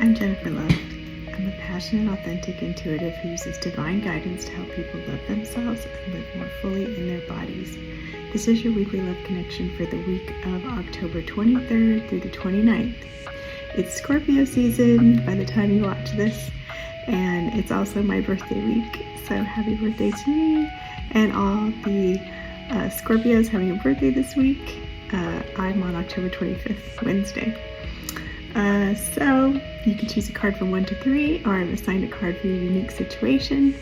I'm Jennifer Love. I'm a passionate, authentic intuitive who uses divine guidance to help people love themselves and live more fully in their bodies. This is your weekly love connection for the week of October 23rd through the 29th. It's Scorpio season by the time you watch this, and it's also my birthday week, so happy birthday to me and all the Scorpios having a birthday this week. I'm on October 25th, Wednesday. So you can choose a card from 1 to 3, or I've assigned a card for your unique situation.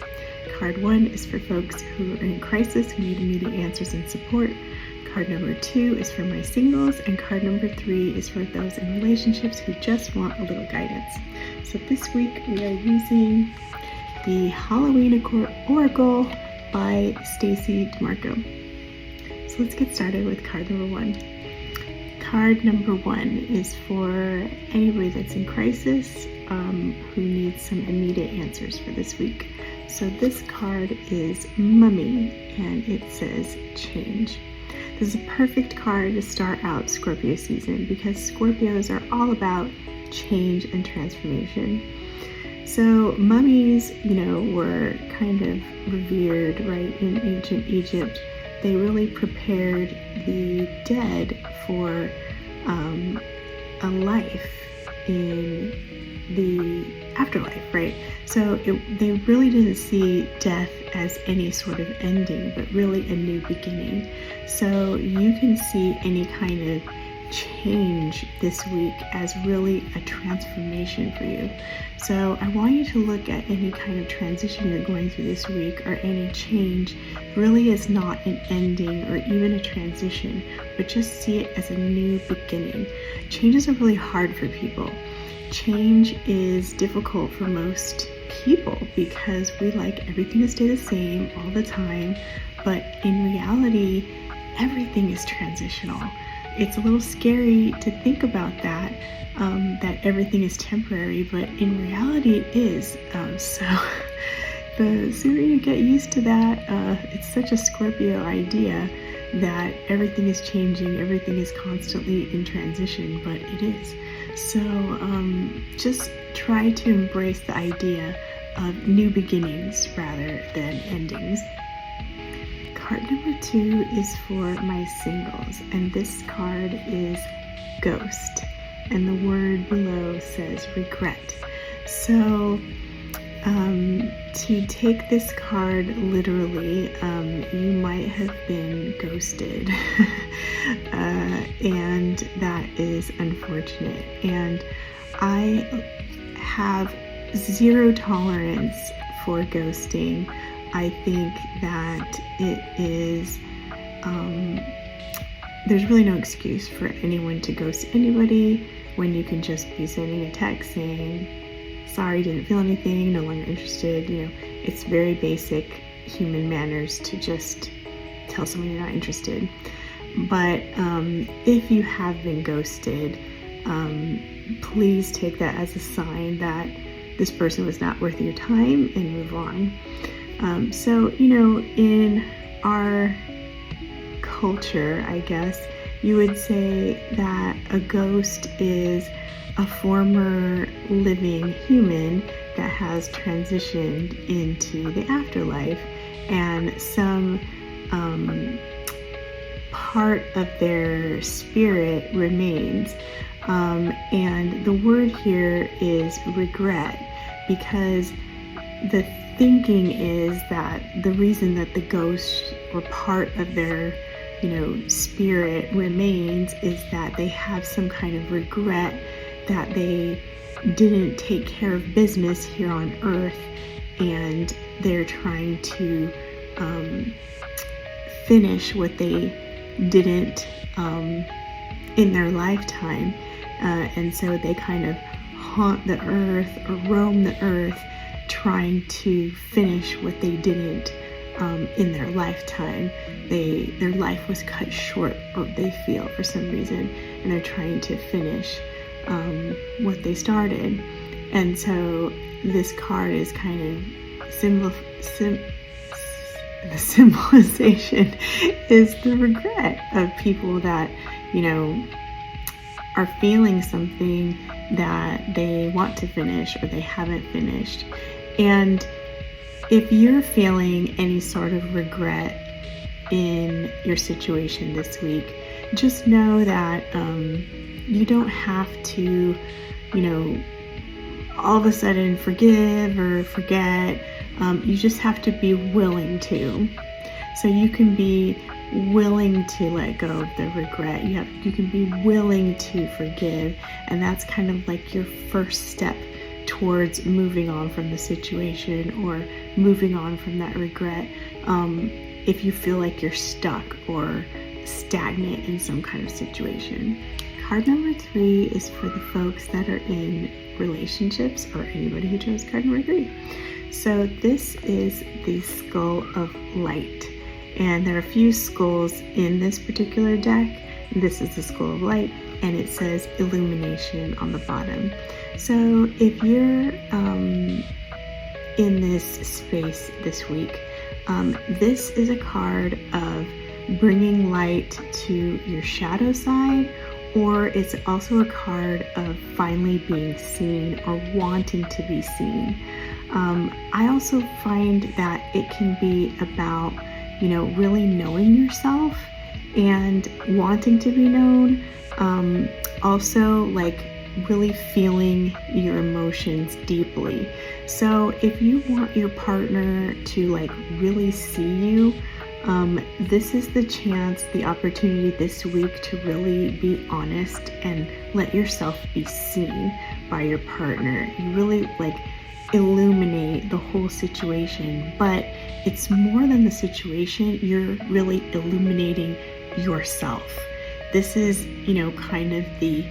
Card 1 is for folks who are in crisis, who need immediate answers and support. Card number 2 is for my singles, and card number 3 is for those in relationships who just want a little guidance. So this week we are using the Halloween Oracle by Stacey DeMarco. So let's get started with card number 1. Card number 1 is for anybody that's in crisis, who needs some immediate answers for this week. So this card is Mummy, and it says change. This is a perfect card to start out Scorpio season because Scorpios are all about change and transformation. So mummies, were kind of revered, right, in ancient Egypt. They really prepared the dead for a life in the afterlife, right? So they really didn't see death as any sort of ending, but really a new beginning. So you can see any kind of change this week as really a transformation for you. So I want you to look at any kind of transition you're going through this week, or any change really is not an ending or even a transition, but just see it as a new beginning. Changes are really hard for people. Change is difficult for most people because we like everything to stay the same all the time, but in reality, everything is transitional. It's a little scary to think about that everything is temporary, but in reality it is. So the sooner you get used to that, it's such a Scorpio idea that everything is changing, everything is constantly in transition, but it is. So just try to embrace the idea of new beginnings rather than endings. Card number 2 is for my singles, and this card is Ghost, and the word below says regret. So to take this card literally, you might have been ghosted, and that is unfortunate. And I have zero tolerance for ghosting. I think that it is, there's really no excuse for anyone to ghost anybody when you can just be sending a text saying, sorry, didn't feel anything, no longer interested. It's very basic human manners to just tell someone you're not interested. But if you have been ghosted, please take that as a sign that this person was not worth your time and move on. So, in our culture, I guess, you would say that a ghost is a former living human that has transitioned into the afterlife, and some part of their spirit remains. And the word here is regret, because the thinking is that the reason that the ghost or part of their spirit remains is that they have some kind of regret that they didn't take care of business here on earth, and they're trying to finish what they didn't in their lifetime, and so they kind of haunt the earth or roam the earth trying to finish what they didn't in their lifetime. Their life was cut short, or they feel, for some reason, and they're trying to finish what they started. And so this card is kind of the symbolization is the regret of people that are feeling something that they want to finish or they haven't finished. And if you're feeling any sort of regret in your situation this week, just know that you don't have to, all of a sudden forgive or forget. You just have to be willing to. So you can be willing to let go of the regret. You can be willing to forgive, and that's kind of like your first step towards moving on from the situation or moving on from that regret. If you feel like you're stuck or stagnant in some kind of situation. Card number 3 is for the folks that are in relationships, or anybody who chose card number 3. So this is the Skull of Light. And there are a few skulls in this particular deck. This is the Skull of Light, and it says illumination on the bottom. So if you're in this space this week, this is a card of bringing light to your shadow side, or it's also a card of finally being seen or wanting to be seen. I also find that it can be about, really knowing yourself and wanting to be known. Also, like really feeling your emotions deeply. So if you want your partner to really see you, this is the chance, the opportunity this week to really be honest and let yourself be seen by your partner. You really illuminate the whole situation, but it's more than the situation. You're really illuminating yourself. This is, kind of the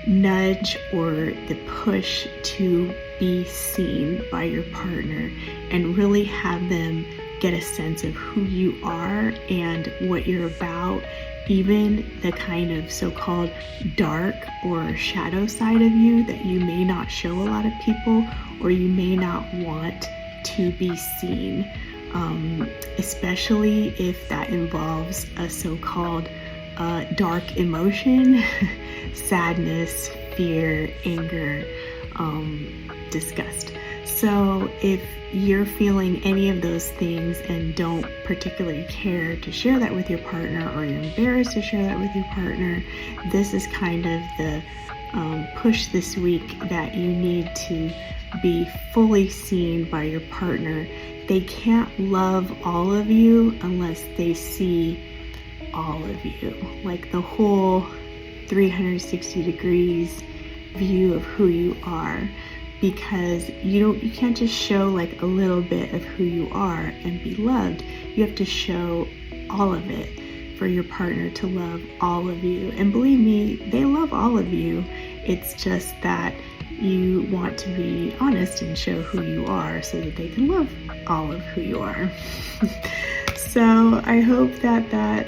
nudge or the push to be seen by your partner and really have them get a sense of who you are and what you're about, even the kind of so-called dark or shadow side of you that you may not show a lot of people or you may not want to be seen, especially if that involves a so-called dark emotion, sadness, fear, anger, disgust. So if you're feeling any of those things and don't particularly care to share that with your partner, or you're embarrassed to share that with your partner, this is kind of the push this week that you need to be fully seen by your partner. They can't love all of you unless they see all of you, like the whole 360 degrees view of who you are, because you can't just show a little bit of who you are and be loved. You have to show all of it for your partner to love all of you. And believe me, they love all of you. It's just that you want to be honest and show who you are so that they can love all of who you are. So I hope that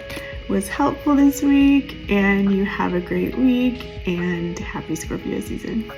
was helpful this week, and you have a great week, and happy Scorpio season.